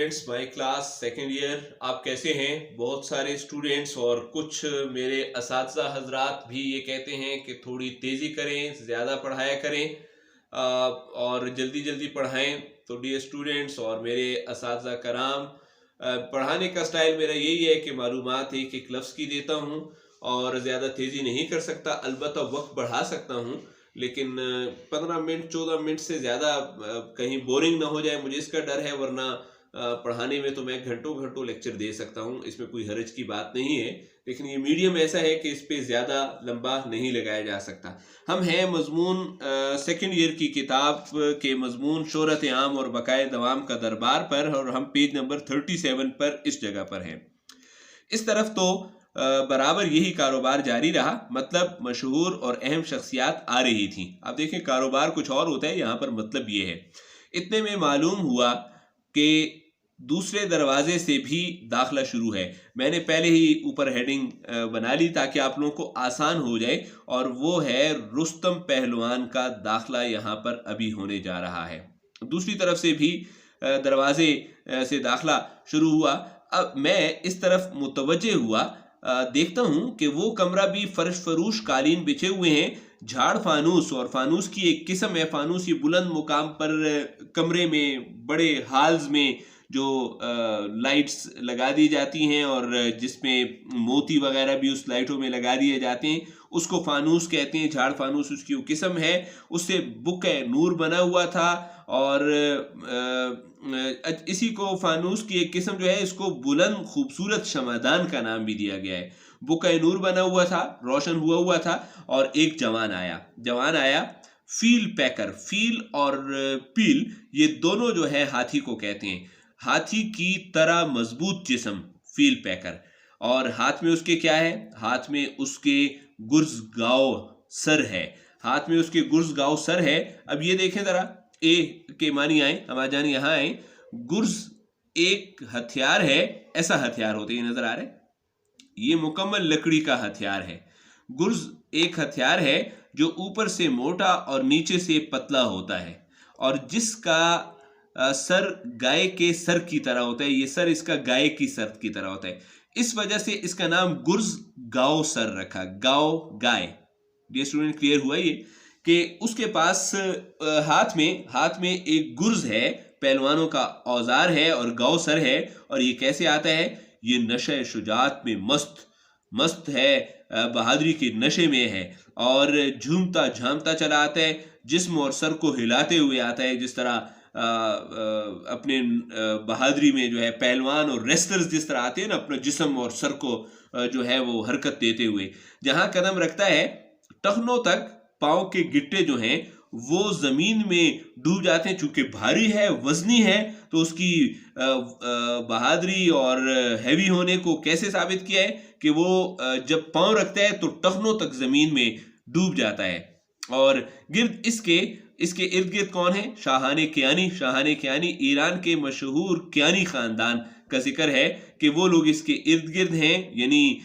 Students my class second year, आप कैसे हैं? बहुत सारे स्टूडेंट्स और कुछ मेरे असातिज़ा हजरात भी ये कहते हैं कि थोड़ी तेज़ी करें, ज़्यादा पढ़ाया करें और जल्दी जल्दी पढ़ाएं। तो डियर स्टूडेंट्स और मेरे असातिज़ा कराम, पढ़ाने का स्टाइल मेरा यही है कि मालूमात एक एक लफ्ज़ की देता हूँ और ज़्यादा तेज़ी नहीं कर सकता। अलबत्ता वक्त बढ़ा सकता हूँ, लेकिन 15 मिनट 14 मिनट से ज़्यादा कहीं बोरिंग ना हो जाए, मुझे इसका डर है। वरना पढ़ाने में तो मैं घंटों घंटों लेक्चर दे सकता हूँ, इसमें कोई हर्ज की बात नहीं है। लेकिन ये मीडियम ऐसा है कि इस पे ज़्यादा लंबा नहीं लगाया जा सकता। हम हैं मजमून सेकेंड ईयर की किताब के मजमून शोहरत आम और बकाए दवाम का दरबार पर, और हम पेज नंबर 37 पर इस जगह पर हैं। इस तरफ तो बराबर यही कारोबार जारी रहा, मतलब मशहूर और अहम शख्सियात आ रही थी। अब देखें, कारोबार कुछ और होता है, यहाँ पर मतलब ये है। इतने में मालूम हुआ कि दूसरे दरवाजे से भी दाखला शुरू है। मैंने पहले ही ऊपर हेडिंग बना ली ताकि आप लोगों को आसान हो जाए, और वो है रुस्तम पहलवान का दाखला यहाँ पर अभी होने जा रहा है। दूसरी तरफ से भी दरवाजे से दाखला शुरू हुआ। अब मैं इस तरफ मुतवज्जे हुआ, देखता हूं कि वो कमरा भी फर्श फरूश कालीन बिछे हुए हैं, झाड़ फानूस, और फानूस की एक किस्म है। फानूस ये बुलंद मुकाम पर कमरे में बड़े हाल्स में जो लाइट्स लगा दी जाती हैं और जिसमें मोती वगैरह भी उस लाइटों में लगा दिए जाते हैं, उसको फानूस कहते हैं। झाड़ फानूस उसकी वो किस्म है। उससे बुक नूर बना हुआ था, और इसी को फानूस की एक किस्म जो है, इसको बुलंद खूबसूरत शमादान का नाम भी दिया गया है। बुक नूर बना हुआ था, रोशन हुआ था, और एक जवान आया फील पैकर। फील और पील ये दोनों जो है हाथी को कहते हैं। हाथी की तरह मजबूत जिस्म फील पैकर, और हाथ में उसके क्या है? हाथ में उसके गुर्ज गाओ सर है। हाथ में उसके गुर्ज गाओ सर है। अब ये देखें जरा, ए के मानी आए, हमारे जान यहाँ आए। गुर्ज एक हथियार है, ऐसा हथियार होते, ये नजर आ रहा है, ये मुकम्मल लकड़ी का हथियार है। गुर्ज एक हथियार है जो ऊपर से मोटा और नीचे से पतला होता है, और जिसका सर गाय के सर की तरह होता है। ये सर इसका गाय की सर की तरह होता है, इस वजह से इसका नाम गुर्ज गाओ सर रखा। गाओ गाय। ये स्टूडेंट क्लियर हुआ ये कि उसके पास हाथ में एक गुर्ज है, पहलवानों का औजार है, और गाओ सर है। और ये कैसे आता है? ये नशे शुजात में मस्त है, बहादुरी के नशे में है, और झूमता झामता चला आता है, जिस्म और सर को हिलाते हुए आता है। जिस तरह अपने बहादुरी में जो है पहलवान और रेसलर्स जिस तरह आते हैं ना, अपना जिस्म और सर को जो है वो हरकत देते हुए। जहां कदम रखता है, टखनों तक पांव के गिट्टे जो हैं वो जमीन में डूब जाते हैं। चूंकि भारी है, वजनी है, तो उसकी बहादुरी और हैवी होने को कैसे साबित किया है कि वो जब पांव रखता है तो टखनों तक जमीन में डूब जाता है। और गिर्द इसके इर्द गिर्द कौन है? शाहाने कियानी ईरान के मशहूर कियानी खानदान का जिक्र है कि वो लोग इसके इर्द गिर्द हैं। यानी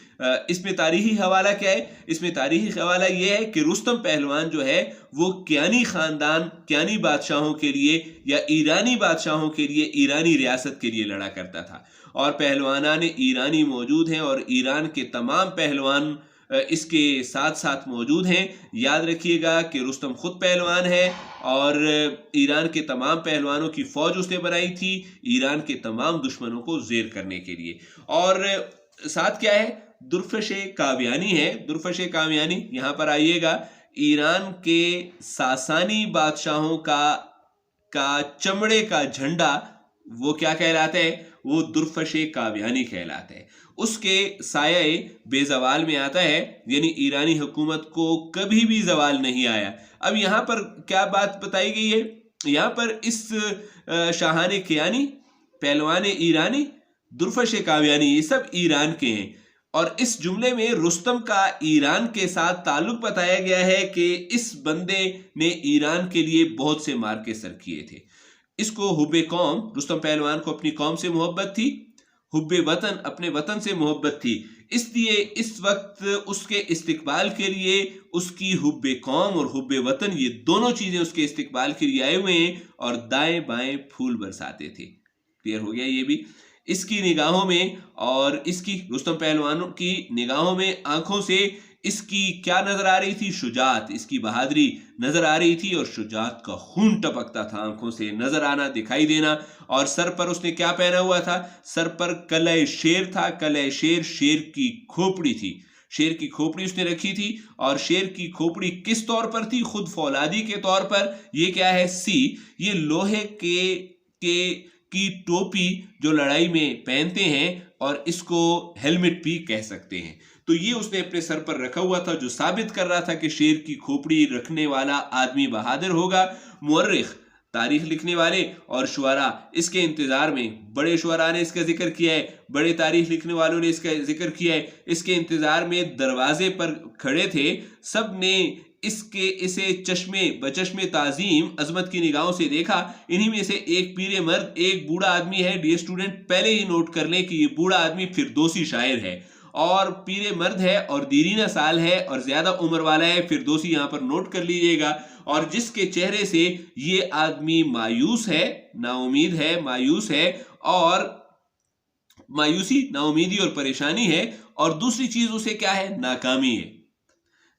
इसमें तारीखी हवाला क्या है? इसमें तारीखी हवाला ये है कि रुस्तम पहलवान जो है वो कियानी खानदान, कियानी बादशाहों के लिए या ईरानी बादशाहों के लिए, ईरानी रियासत के लिए लड़ा करता था। और पहलवानान ईरानी मौजूद हैं, और ईरान के तमाम पहलवान इसके साथ साथ मौजूद हैं। याद रखिएगा कि रुस्तम खुद पहलवान है, और ईरान के तमाम पहलवानों की फौज उसने बनाई थी, ईरान के तमाम दुश्मनों को जेर करने के लिए। और साथ क्या है? दुर्फशे काव्यानी है। दुर्फशे काव्यानी, यहां पर आइएगा, ईरान के सासानी बादशाहों का चमड़े का झंडा वो क्या कहलाता है? वो दुर्फशे काव्यानी कहलाता है। उसके साये बेजवाल में आता है, यानी ईरानी हुकूमत को कभी भी जवाल नहीं आया। अब यहाँ पर क्या बात बताई गई है? यहाँ पर इस शाहाने कियानी, पहलवान ईरानी, दुर्फशे काव्यानी, ये सब ईरान के हैं। और इस जुमले में रुस्तम का ईरान के साथ ताल्लुक बताया गया है कि इस बंदे ने ईरान के लिए बहुत से मार्के सर किए थे। इसको हुब्बे कौम, रुस्तम पहलवान को अपनी कौम से मोहब्बत थी, हुब्बे वतन, अपने वतन से मोहब्बत थी, इसलिए इस वक्त उसके इस्तिकबाल के लिए उसकी हुब्बे कौम और हुब्बे वतन, ये दोनों चीजें उसके इस्तिकबाल के लिए आए हुए हैं, और दाएं बाएं फूल बरसाते थे। क्लियर हो गया ये भी। इसकी निगाहों में और इसकी रुस्तम पहलवान की निगाहों में आंखों से इसकी क्या नजर आ रही थी? शुजात, इसकी बहादुरी नजर आ रही थी और शुजात का खून टपकता था आंखों से, नजर आना, दिखाई देना। और सर पर उसने क्या पहना हुआ था? सर पर कलह शेर था। कलह शेर, शेर की खोपड़ी थी, शेर की खोपड़ी उसने रखी थी। और शेर की खोपड़ी किस तौर पर थी? खुद फौलादी के तौर पर। ये क्या है? सी, ये लोहे के की टोपी जो लड़ाई में पहनते हैं, और इसको हेलमेट भी कह सकते हैं। तो ये उसने अपने सर पर रखा हुआ था, जो साबित कर रहा था कि शेर की खोपड़ी रखने वाला आदमी बहादुर होगा। मुअर्रिख, तारीख लिखने वाले, और शुअरा इसके इंतजार में, बड़े शुअरा ने इसका जिक्र किया है, बड़े तारीख लिखने वालों ने इसका जिक्र किया है, इसके इंतजार में दरवाजे पर खड़े थे। सब ने इसे चश्मे बचश्मे ताजीम अजमत की निगाहों से देखा। इन्हीं में से एक पीरे मर्द, एक बूढ़ा आदमी है। डियर स्टूडेंट, पहले ही नोट कर लें कि ये बूढ़ा आदमी फिरदौसी शायर है, और पीरे मर्द है, और दीरीना साल है, और ज्यादा उम्र वाला है। फिरदौसी यहां पर नोट कर लीजिएगा। और जिसके चेहरे से ये आदमी मायूस है, नाउमीद है, मायूस है, और मायूसी, नाउमीदी और परेशानी है। और दूसरी चीज उसे क्या है? नाकामी है,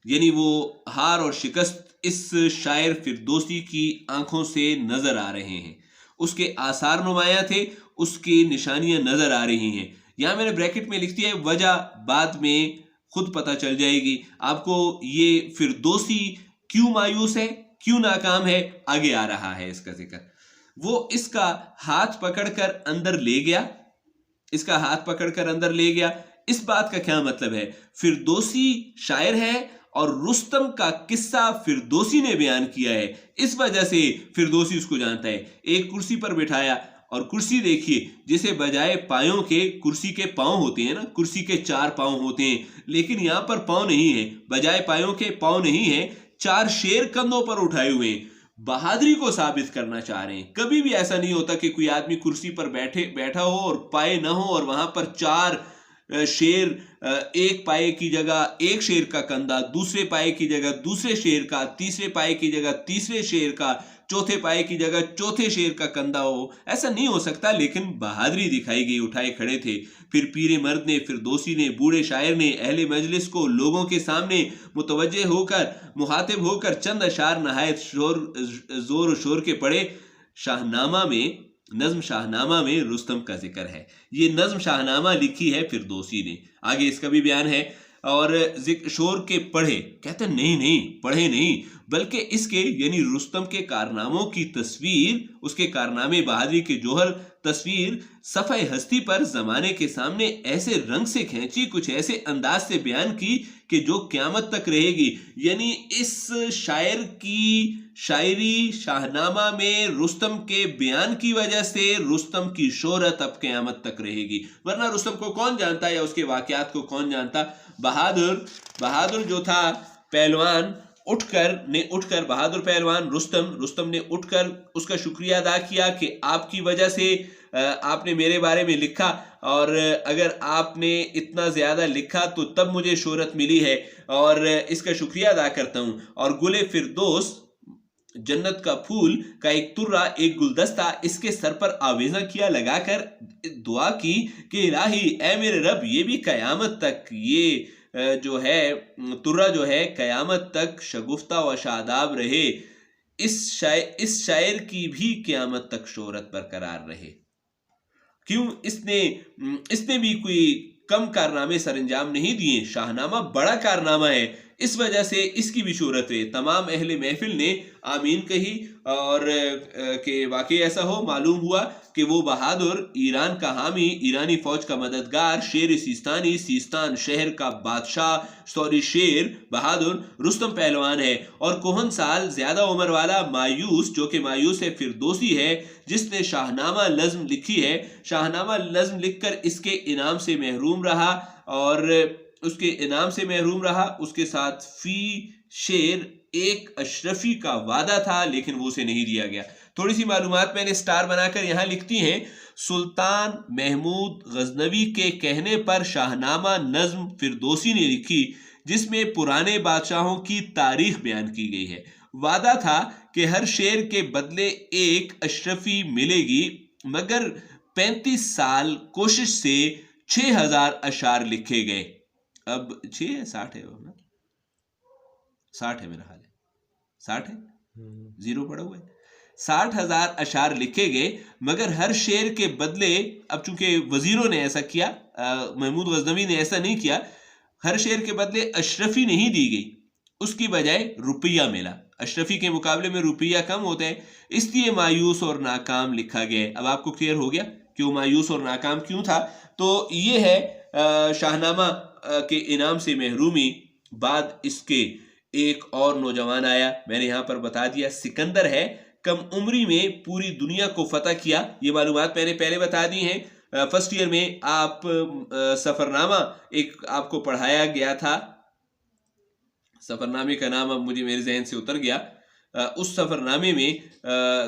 यानी वो हार और शिकस्त इस शायर फिरदौसी की आंखों से नजर आ रहे हैं। उसके आसार नुमाया थे, उसकी निशानियां नजर आ रही हैं। यहां मैंने ब्रैकेट में लिख दिया है, वजह बाद में खुद पता चल जाएगी आपको। ये फिरदौसी क्यों मायूस है, क्यों नाकाम है, आगे आ रहा है इसका जिक्र। वो इसका हाथ पकड़कर अंदर ले गया, इसका हाथ पकड़कर अंदर ले गया। इस बात का क्या मतलब है? फिरदौसी शायर है और रुस्तम का किस्सा फिरदौसी ने बयान किया है, इस वजह से फिरदौसी उसको जानता है। एक कुर्सी पर बिठाया, और कुर्सी देखिए, जिसे बजाय पायों के, कुर्सी के पांव होते हैं ना, कुर्सी के 4 पांव होते हैं, लेकिन यहां पर पांव नहीं है, बजाय पायों के पांव नहीं है, 4 शेर कंधों पर उठाए हुए हैं। बहादुरी को साबित करना चाह रहे हैं। कभी भी ऐसा नहीं होता कि कोई आदमी कुर्सी पर बैठा हो और पाए ना हो, और वहां पर 4 शेर, एक पाए की जगह एक शेर का कंधा, दूसरे पाए की जगह दूसरे शेर का, तीसरे पाए की जगह तीसरे शेर का, चौथे पाए की जगह चौथे शेर का कंधा हो। ऐसा नहीं हो सकता, लेकिन बहादुरी दिखाई गई, उठाए खड़े थे। फिर पीरे मर्द ने, फिरदौसी ने, बूढ़े शायर ने अहले मजलिस को लोगों के सामने मुतवज्जे होकर, मुखातिब होकर चंद अशार नहायत जोर शोर के पढ़े। शाहनामा में, नज्म शाहनामा में रुस्तम का जिक्र है। ये नज्म शाहनामा लिखी है फिरदौसी ने, आगे इसका भी बयान है। और शोर के पढ़े, कहते नहीं नहीं पढ़े नहीं, बल्कि इसके यानी रुस्तम के कारनामों की तस्वीर, उसके कारनामे बहादुरी के जोहर तस्वीर सफ़े हस्ती पर जमाने के सामने ऐसे रंग से खींची, कुछ ऐसे अंदाज से बयान की कि जो क़यामत तक रहेगी। यानी इस शायर की शायरी शाहनामा में रुस्तम के बयान की वजह से रुस्तम की शोहरत अब क़यामत तक रहेगी, वरना रुस्तम को कौन जानता या उसके वाक़यात को कौन जानता। बहादुर जो था पहलवान, उठकर बहादुर पहलवान रुस्तम ने उठकर उसका शुक्रिया अदा किया कि आपकी वजह से आपने मेरे बारे में लिखा, और अगर आपने इतना ज़्यादा लिखा तो तब मुझे शोहरत मिली है, और इसका शुक्रिया अदा करता हूँ। और गुले फिरदौस, जन्नत का फूल का एक तुर्रा, एक गुलदस्ता इसके सर पर आवेजा किया, लगाकर दुआ की कि इलाही ऐ मेरे रब, ये भी कयामत तक, ये जो है तुर्रा जो है कयामत तक शगुफ्ता व शादाब रहे, इस शायर की भी कयामत तक शोहरत बरकरार रहे। क्यों? इसने भी कोई कम कारनामे सरंजाम नहीं दिए, शाहनामा बड़ा कारनामा है, इस वजह से इसकी भी शोहरत है। तमाम अहले महफिल ने आमीन कही, और कि वाकई ऐसा हो। मालूम हुआ कि वो बहादुर ईरान का हामी, ईरानी फौज का मददगार, शेर सिस्तानी, सिस्तान शहर का बादशाह, शेर बहादुर रुस्तम पहलवान है। और कोहन साल, ज्यादा उम्र वाला मायूस, जो कि मायूस है फिरदौसी है, जिसने शाहनामा नज्म लिखी है। शाहनामा नज्म लिखकर इसके इनाम से महरूम रहा, और उसके इनाम से महरूम रहा। उसके साथ फी शेर एक अशरफी का वादा था, लेकिन वो उसे नहीं दिया गया। थोड़ी सी मालूमात मैंने स्टार बनाकर यहां लिखती हैं। सुल्तान महमूद गजनवी के कहने पर शाहनामा नज्म फिरदौसी ने लिखी, जिसमें पुराने बादशाहों की तारीख बयान की गई है। वादा था कि हर शेर के बदले एक अशरफी मिलेगी, मगर 35 साल कोशिश से 6000 अशार लिखे गए। अब 6 है 60 है वो ना, 60 है मेरा हाल है, 60 है, जीरो पड़ा हुआ है। 60,000 अशार लिखे गए, मगर हर शेर के बदले, अब चूंकि वजीरों ने ऐसा किया, महमूद गजनवी ने ऐसा नहीं किया, हर शेर के बदले अशरफी नहीं दी गई, उसकी बजाय रुपया मिला। अशरफी के मुकाबले में रुपया कम होता है, इसलिए मायूस और नाकाम लिखा गया। अब आपको क्लियर हो गया कि वो मायूस और नाकाम क्यों था। तो ये है शाहनामा के इनाम से महरूमी। बाद इसके एक और नौजवान आया, मैंने यहाँ पर बता दिया, सिकंदर है। कम उम्री में पूरी दुनिया को फतह किया, ये मालूमात मैंने पहले बता दी हैं। फर्स्ट ईयर में आप सफरनामा एक आपको पढ़ाया गया था, सफरनामे का नाम अब मुझे मेरे जहन से उतर गया। उस सफरनामे में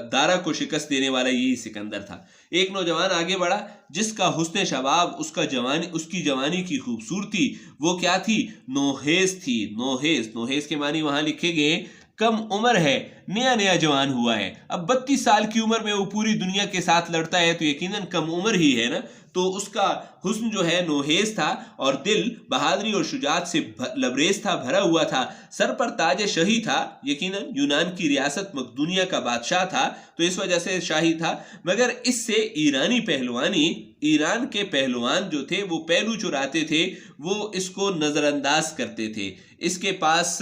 दारा को शिकस्त देने वाला यही सिकंदर था। एक नौजवान आगे बढ़ा जिसका हुस्न शबाब, उसकी जवानी की खूबसूरती वो क्या थी, नोहेज थी। नोहेज के मानी वहां लिखे गए, कम उम्र है, नया नया जवान हुआ है। अब 32 साल की उम्र में वो पूरी दुनिया के साथ लड़ता है तो यकीनन कम उम्र ही है ना। तो उसका हुस्न जो है नोहेज था और दिल बहादुरी और शुजात से लबरेज था, भरा हुआ था। सर पर ताज शाही था, यकीनन यूनान की रियासत मकदूनिया का बादशाह था तो इस वजह से शाही था। मगर इससे ईरान के पहलवान जो थे वो पहलू चुराते थे, वो इसको नजरअंदाज करते थे। इसके पास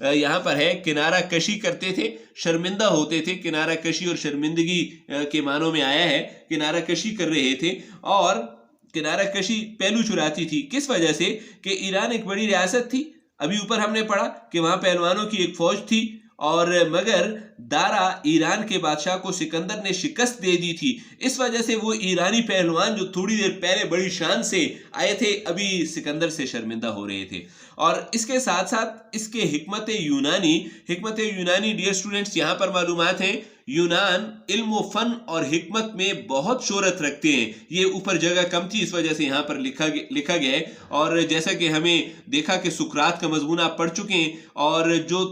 यहाँ पर है किनारा कशी करते थे, शर्मिंदा होते थे। किनारा कशी और शर्मिंदगी के मानों में आया है, किनारा कशी कर रहे थे। और किनारा कशी पहलू चुराती थी, किस वजह से कि ईरान एक बड़ी रियासत थी। अभी ऊपर हमने पढ़ा कि वहां पहलवानों की एक फौज थी, और मगर दारा ईरान के बादशाह को सिकंदर ने शिकस्त दे दी थी। इस वजह से वो ईरानी पहलवान जो थोड़ी देर पहले बड़ी शान से आए थे, अभी सिकंदर से शर्मिंदा हो रहे थे। और इसके साथ साथ इसके हिकमत यूनानी डियर स्टूडेंट्स, यहाँ पर मालूमात हैं, यूनान इल्म फन और हिकमत में बहुत शोहरत रखते हैं। ये ऊपर जगह कम थी, इस वजह से यहाँ पर लिखा गया है। और जैसा कि हमें देखा कि सुकरात का मजमून आप पढ़ चुके हैं, और जो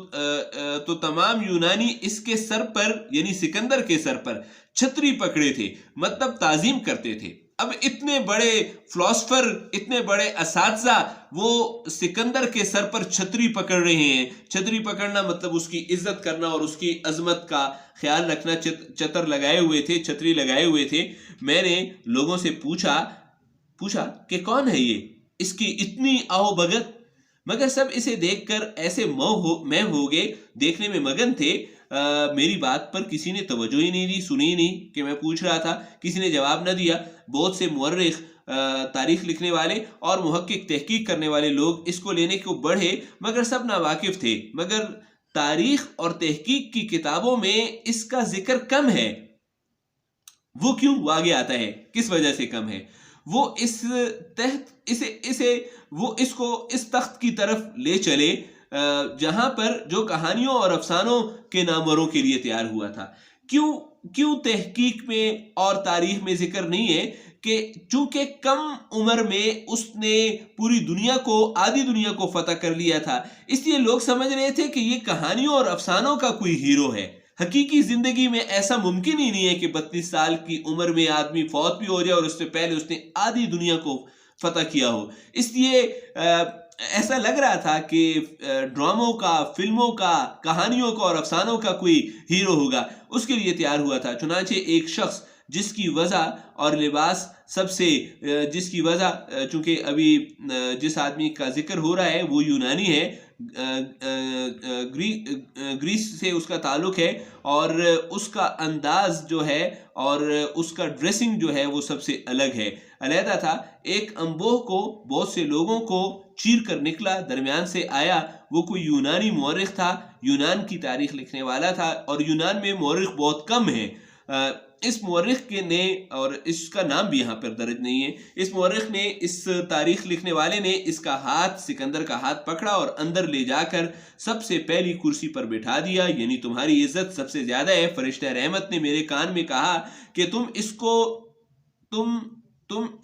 तो तमाम यूनानी इसके सर पर, यानी सिकंदर के सर पर छतरी पकड़े थे, मतलब ताजीम करते थे। अब इतने बड़े फिलोसफर, इतने बड़े असातिज़ा वो सिकंदर के सर पर छतरी पकड़ रहे हैं। छतरी पकड़ना मतलब उसकी इज्जत करना और उसकी अजमत का ख्याल रखना। छतरी लगाए हुए थे। मैंने लोगों से पूछा कि कौन है ये, इसकी इतनी आओ भगत, मगर सब इसे देखकर ऐसे मैं हो गए, देखने में मगन थे। मेरी बात पर किसी ने तवज्जो ही नहीं दी, सुनी ही नहीं कि मैं पूछ रहा था, किसी ने जवाब न दिया। बहुत से मुअर्रिख, तारीख लिखने वाले और मुहक्किक तहकीक करने वाले लोग इसको लेने को बढ़े, मगर सब नावाकिफ थे। मगर तारीख और तहकीक की किताबों में इसका जिक्र कम है। वो क्यों आगे आता है, किस वजह से कम है? वो इसको इस तख्त की तरफ ले चले जहां पर जो कहानियों और अफसानों के नामवरों के लिए तैयार हुआ था। क्यों तहकीक में और तारीख में जिक्र नहीं है कि चूंकि कम उम्र में उसने पूरी दुनिया को, आधी दुनिया को फतह कर लिया था, इसलिए लोग समझ रहे थे कि ये कहानियों और अफसानों का कोई हीरो है। हकीकी जिंदगी में ऐसा मुमकिन ही नहीं है कि 32 साल की उम्र में आदमी फौत भी हो जाए और उससे पहले उसने आधी दुनिया को फतह किया हो। इसलिए ऐसा लग रहा था कि ड्रामों का, फिल्मों का, कहानियों का और अफसानों का कोई हीरो होगा, उसके लिए तैयार हुआ था। चुनांचे एक शख्स जिसकी वजह और लिबास जिसकी वजह, चूंकि अभी जिस आदमी का जिक्र हो रहा है वो यूनानी है, ग्रीस से उसका ताल्लुक है, और उसका अंदाज जो है और उसका ड्रेसिंग जो है वो सबसे अलहदा था। एक अंबोह को बहुत से लोगों को चीर कर निकला, दरमियान से आया। वो कोई यूनानी मौरिख था, यूनान की तारीख लिखने वाला था, और यूनान में मौरिख बहुत कम है। इस मौरिख ने, और इसका नाम भी यहाँ पर दर्ज नहीं है, इस मौरिख ने, इस तारीख लिखने वाले ने इसका हाथ, सिकंदर का हाथ पकड़ा और अंदर ले जाकर सबसे पहली कुर्सी पर बिठा दिया। यानी तुम्हारी इज्जत सबसे ज्यादा है। फरिश्ता रहमत ने मेरे कान में कहा कि तुम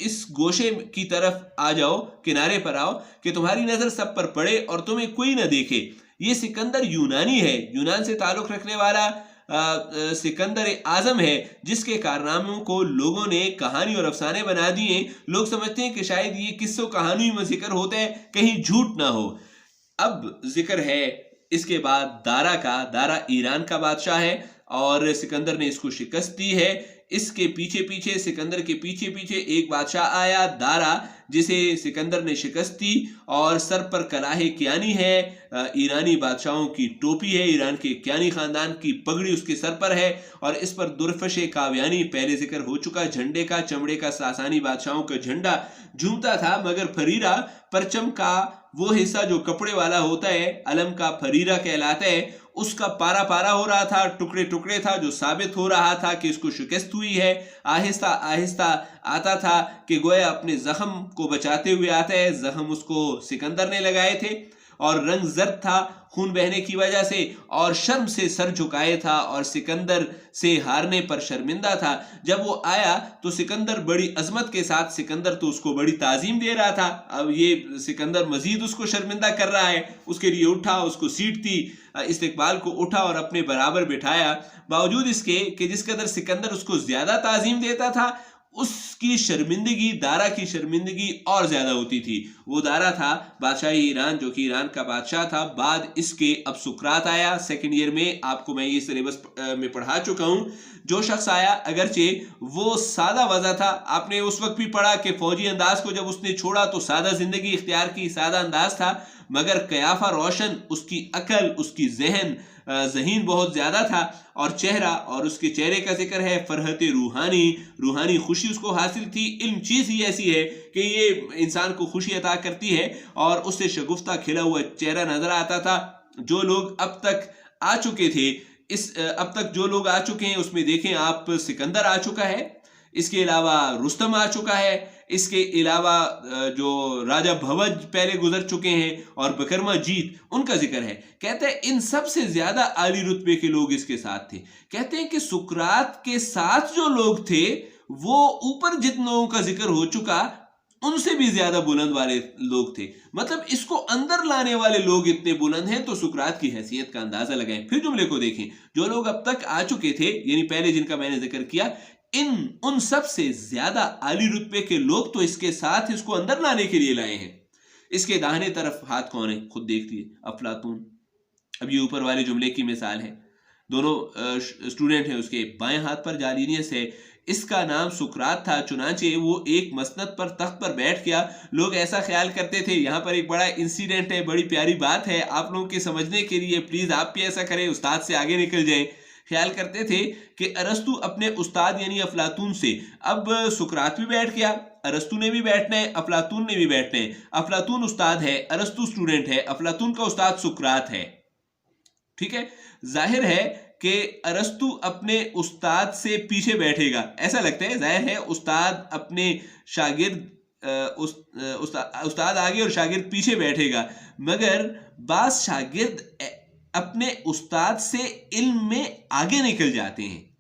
इस गोशे की तरफ आ जाओ, किनारे पर आओ, कि तुम्हारी नजर सब पर पड़े और तुम्हें कोई ना देखे। ये सिकंदर यूनानी है, यूनान से ताल्लुक रखने वाला, सिकंदर आजम है जिसके कारनामों को लोगों ने कहानी और अफसाने बना दिए। लोग समझते हैं कि शायद ये किस्सों कहानियों में जिक्र होता है, कहीं झूठ ना हो। अब जिक्र है इसके बाद दारा का। दारा ईरान का बादशाह है और सिकंदर ने इसको शिकस्त दी है। इसके पीछे पीछे, सिकंदर के पीछे पीछे एक बादशाह आया दारा, जिसे सिकंदर ने शिकस्त दी और सर पर कलाहे कियानी है, ईरानी बादशाहों की टोपी है, ईरान के कियानी खानदान की पगड़ी उसके सर पर है और इस पर दुर्फशे काव्यानी, पहले जिक्र हो चुका झंडे का, चमड़े का सासानी बादशाहों का झंडा झूमता था। मगर फरीरा, परचम का वो हिस्सा जो कपड़े वाला होता है, अलम का फरीरा कहलाता है, उसका पारा पारा हो रहा था, टुकड़े टुकड़े था, जो साबित हो रहा था कि इसको शिकस्त हुई है। आहिस्ता आहिस्ता आता था कि गोया अपने जख्म को बचाते हुए आता है। जख्म उसको सिकंदर ने लगाए थे और रंग जर्द था खून बहने की वजह से, और शर्म से सर झुकाए था और सिकंदर से हारने पर शर्मिंदा था। जब वो आया तो सिकंदर बड़ी अजमत के साथ, सिकंदर तो उसको बड़ी ताजीम दे रहा था, अब ये सिकंदर मजीद उसको शर्मिंदा कर रहा है। उसके लिए उठा, उसको सीट दी, इस्तकबाल को उठा और अपने बराबर बिठाया। बावजूद इसके कि जिस कदर सिकंदर उसको ज्यादा ताजीम देता था, उसकी शर्मिंदगी, दारा की शर्मिंदगी और ज्यादा होती थी। वो दारा था बादशाही ईरान, जो कि ईरान का बादशाह था। बाद इसके अब सुकरात आया। सेकंड ईयर में आपको मैं ये सिलेबस में पढ़ा चुका हूं। जो शख्स आया, अगरचे वो सादा वजह था, आपने उस वक्त भी पढ़ा कि फौजी अंदाज को जब उसने छोड़ा तो सादा जिंदगी इख्तियार की, सादा अंदाज था। मगर कयाफा रोशन, उसकी अकल, उसकी जहन ज़हीन बहुत ज़्यादा था। और चेहरा, और उसके चेहरे का जिक्र है, फरहत रूहानी, रूहानी खुशी उसको हासिल थी। इल्म चीज़ ही ऐसी है कि ये इंसान को खुशी अता करती है और उससे शगुफ्ता खिला हुआ चेहरा नजर आता था। जो लोग अब तक आ चुके थे, अब तक जो लोग आ चुके हैं उसमें देखें आप, सिकंदर आ चुका है, इसके अलावा रुस्तम आ चुका है, इसके अलावा जो राजा भवज पहले गुजर चुके हैं और बकरमा जीत, उनका जिक्र है। कहते हैं इन सब से ज्यादा आली रुतबे के लोग इसके साथ थे। कहते हैं कि सुकरात के साथ जो लोग थे वो ऊपर जिन लोगों का जिक्र हो चुका उनसे भी ज्यादा बुलंद वाले लोग थे। मतलब इसको अंदर लाने वाले लोग इतने बुलंद हैं तो सुकरात की हैसियत का अंदाजा लगाएं। फिर जुमले को देखें, जो लोग अब तक आ चुके थे, यानी पहले जिनका मैंने जिक्र किया, उन सब से ज्यादा आली रुतबे के लोग तो इसके साथ इसको अंदर लाने के लिए लाए हैं। इसके दाहिने तरफ हाथ कौन है, खुद देख लिए, अफलातून। अब ये ऊपर वाले जुमले की मिसाल है। दोनों स्टूडेंट हैं, उसके बाएं हाथ पर जालिनियस है। इसका नाम सुकरात था, चुनांचे वो एक मसनद पर, तख्त पर बैठ गया। लोग ऐसा ख्याल करते थे, यहाँ पर एक बड़ा इंसिडेंट है, बड़ी प्यारी बात है आप लोगों के समझने के लिए, प्लीज आप भी ऐसा करें, उस्ताद से आगे निकल जाएं। ख्याल करते थे कि अरस्तु अपने उस्ताद यानी अफलातून से, अब सुकरात भी बैठ गया, अरस्तु ने भी बैठना है, अफलातून ने भी बैठना है। अफलातून उस्ताद है, अरस्तु स्टूडेंट है, अफलातून का उस्ताद सुकरात है। ठीक है, जाहिर है कि अरस्तु अपने उस्ताद से पीछे बैठेगा, ऐसा लगता है। जाहिर है उस्ताद अपने शागिर्द, उस्ताद आगे और शागिर्द पीछे बैठेगा। मगर बाज शागिर्द अपने उस्ताद से इल्म में आगे निकल जाते हैं।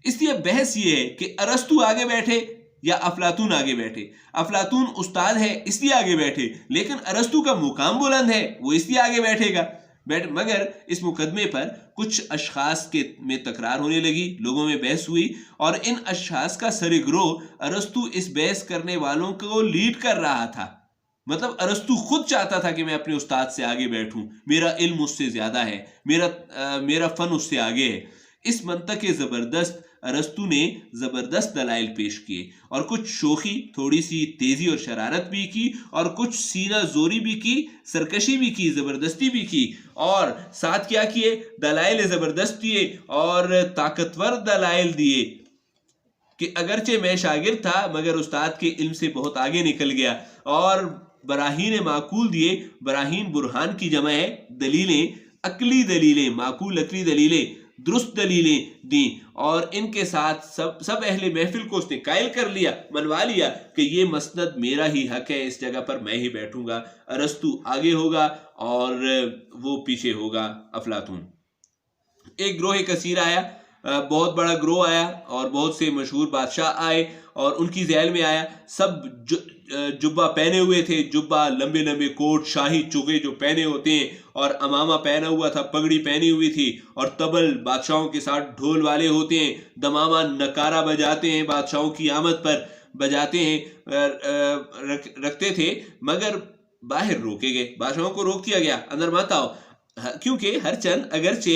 इसलिए बहस ये है कि अरस्तु आगे बैठे या अफलातून आगे बैठे। अफलातून उस्ताद है इसलिए आगे बैठे, लेकिन अरस्तु का मुकाम बुलंद है, वो इसलिए आगे बैठेगा। मगर इस मुकदमे पर कुछ अशखास में तकरार होने लगी, लोगों में बहस हुई और इन अशखास का सरगरोह अरस्तु इस बहस करने वालों को लीड कर रहा था। मतलब अरस्तु खुद चाहता था कि मैं अपने उस्ताद से आगे बैठूं, मेरा इल्म उससे ज्यादा है, मेरा फन उससे आगे है। इस मंतक जबरदस्त अरस्तु ने जबरदस्त दलाइल पेश किए और कुछ शोखी, थोड़ी सी तेजी और शरारत भी की और कुछ सीना जोरी भी की, सरकशी भी की, जबरदस्ती भी की। और साथ क्या किए, दलाइल जबरदस्त दिए और ताकतवर दलाइल दिए कि अगरचे मैं शागिर्द था मगर उस्ताद के इल्म से बहुत आगे निकल गया। और बराहीन माकूल दिए, बराहीन बुरहान की जमा है, दलीलें, अकली दलीलें, माकूल अकली दलीलें, दुरुस्त दलीलें दी। और इनके साथ सब अहले महफिल को उसने कायल कर लिया, मनवा लिया कि ये मसनद मेरा ही हक है, इस जगह पर मैं ही बैठूंगा। अरस्तु आगे होगा और वो पीछे होगा अफलातून। एक ग्रोह कसीर आया, बहुत बड़ा ग्रोह आया और बहुत से मशहूर बादशाह आए और उनकी ज़ैल में आया। सब जुब्बा पहने हुए थे, जुब्बा, लंबे लंबे कोट, शाही चुगे जो पहने होते हैं اور امامہ پہنا ہوا تھا, پگڑی پہنی ہوئی تھی, اور تبل بادشاہوں کے ساتھ ڈھول والے ہوتے ہیں, دمامہ نکارا بجاتے ہیں, بادشاہوں کی آمد پر بجاتے ہیں, رکھتے تھے, مگر باہر روکے گئے, بادشاہوں کو روک دیا گیا اندر مت آؤ, کیونکہ ہر چند اگرچہ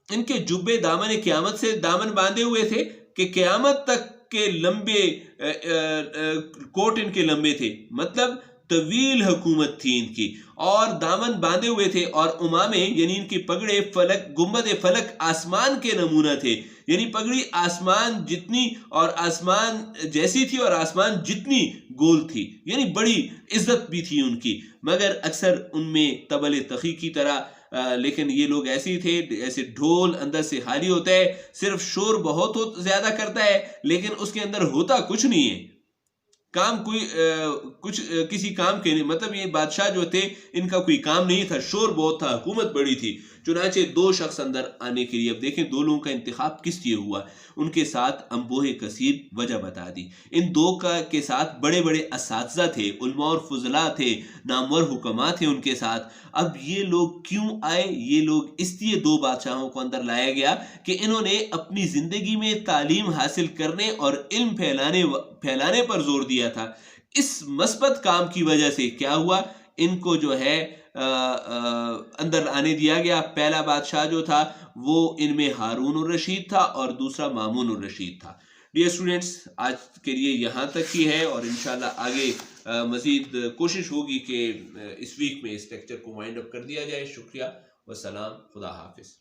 ان کے جبے دامن قیامت سے دامن باندھے ہوئے تھے کہ قیامت تک کے لمبے کوٹ ان کے لمبے تھے, مطلب طویل حکومت تھی ان کی, اور دامن باندھے ہوئے تھے, اور امامے یعنی ان کی پگڑے فلک گنبد فلک آسمان کے نمونہ تھے, یعنی پگڑی آسمان جتنی اور آسمان جیسی تھی اور آسمان جتنی گول تھی, یعنی بڑی عزت بھی تھی ان کی, مگر اکثر ان میں طبل تخی کی طرح, لیکن یہ لوگ ایسے ہی تھے ایسے ڈھول اندر سے خالی ہوتا ہے, صرف شور بہت زیادہ کرتا ہے لیکن اس کے اندر ہوتا کچھ نہیں ہے, کام کوئی کچھ کسی کام کے نہیں, مطلب یہ بادشاہ جو تھے ان کا کوئی کام نہیں تھا, شور بہت تھا, حکومت بڑی تھی. چنانچہ دو شخص اندر آنے کے لیے, اب دیکھیں دو لوگوں کا انتخاب کس لیے ہوا, ان کے ساتھ انبوہ کثیر وجہ بتا دی. ان دو کے ساتھ بڑے بڑے اساتذہ تھے, علماء اور فضلاء تھے, نامور حکماء تھے ان کے ساتھ. اب یہ لوگ کیوں آئے؟ یہ لوگ اس لیے دو بادشاہوں کو اندر لایا گیا کہ انہوں نے اپنی زندگی میں تعلیم حاصل کرنے اور علم پھیلانے پر زور دیا تھا. اس مثبت کام کی وجہ سے کیا ہوا, ان کو جو ہے اندر آنے دیا گیا. پہلا بادشاہ جو تھا وہ ان میں ہارون الرشید تھا اور دوسرا مامون الرشید تھا. ڈیئر اسٹوڈنٹس, آج کے لیے یہاں تک ہی ہے, اور انشاءاللہ آگے مزید کوشش ہوگی کہ اس ویک میں اس لیکچر کو وائنڈ اپ کر دیا جائے. شکریہ, والسلام, خدا حافظ.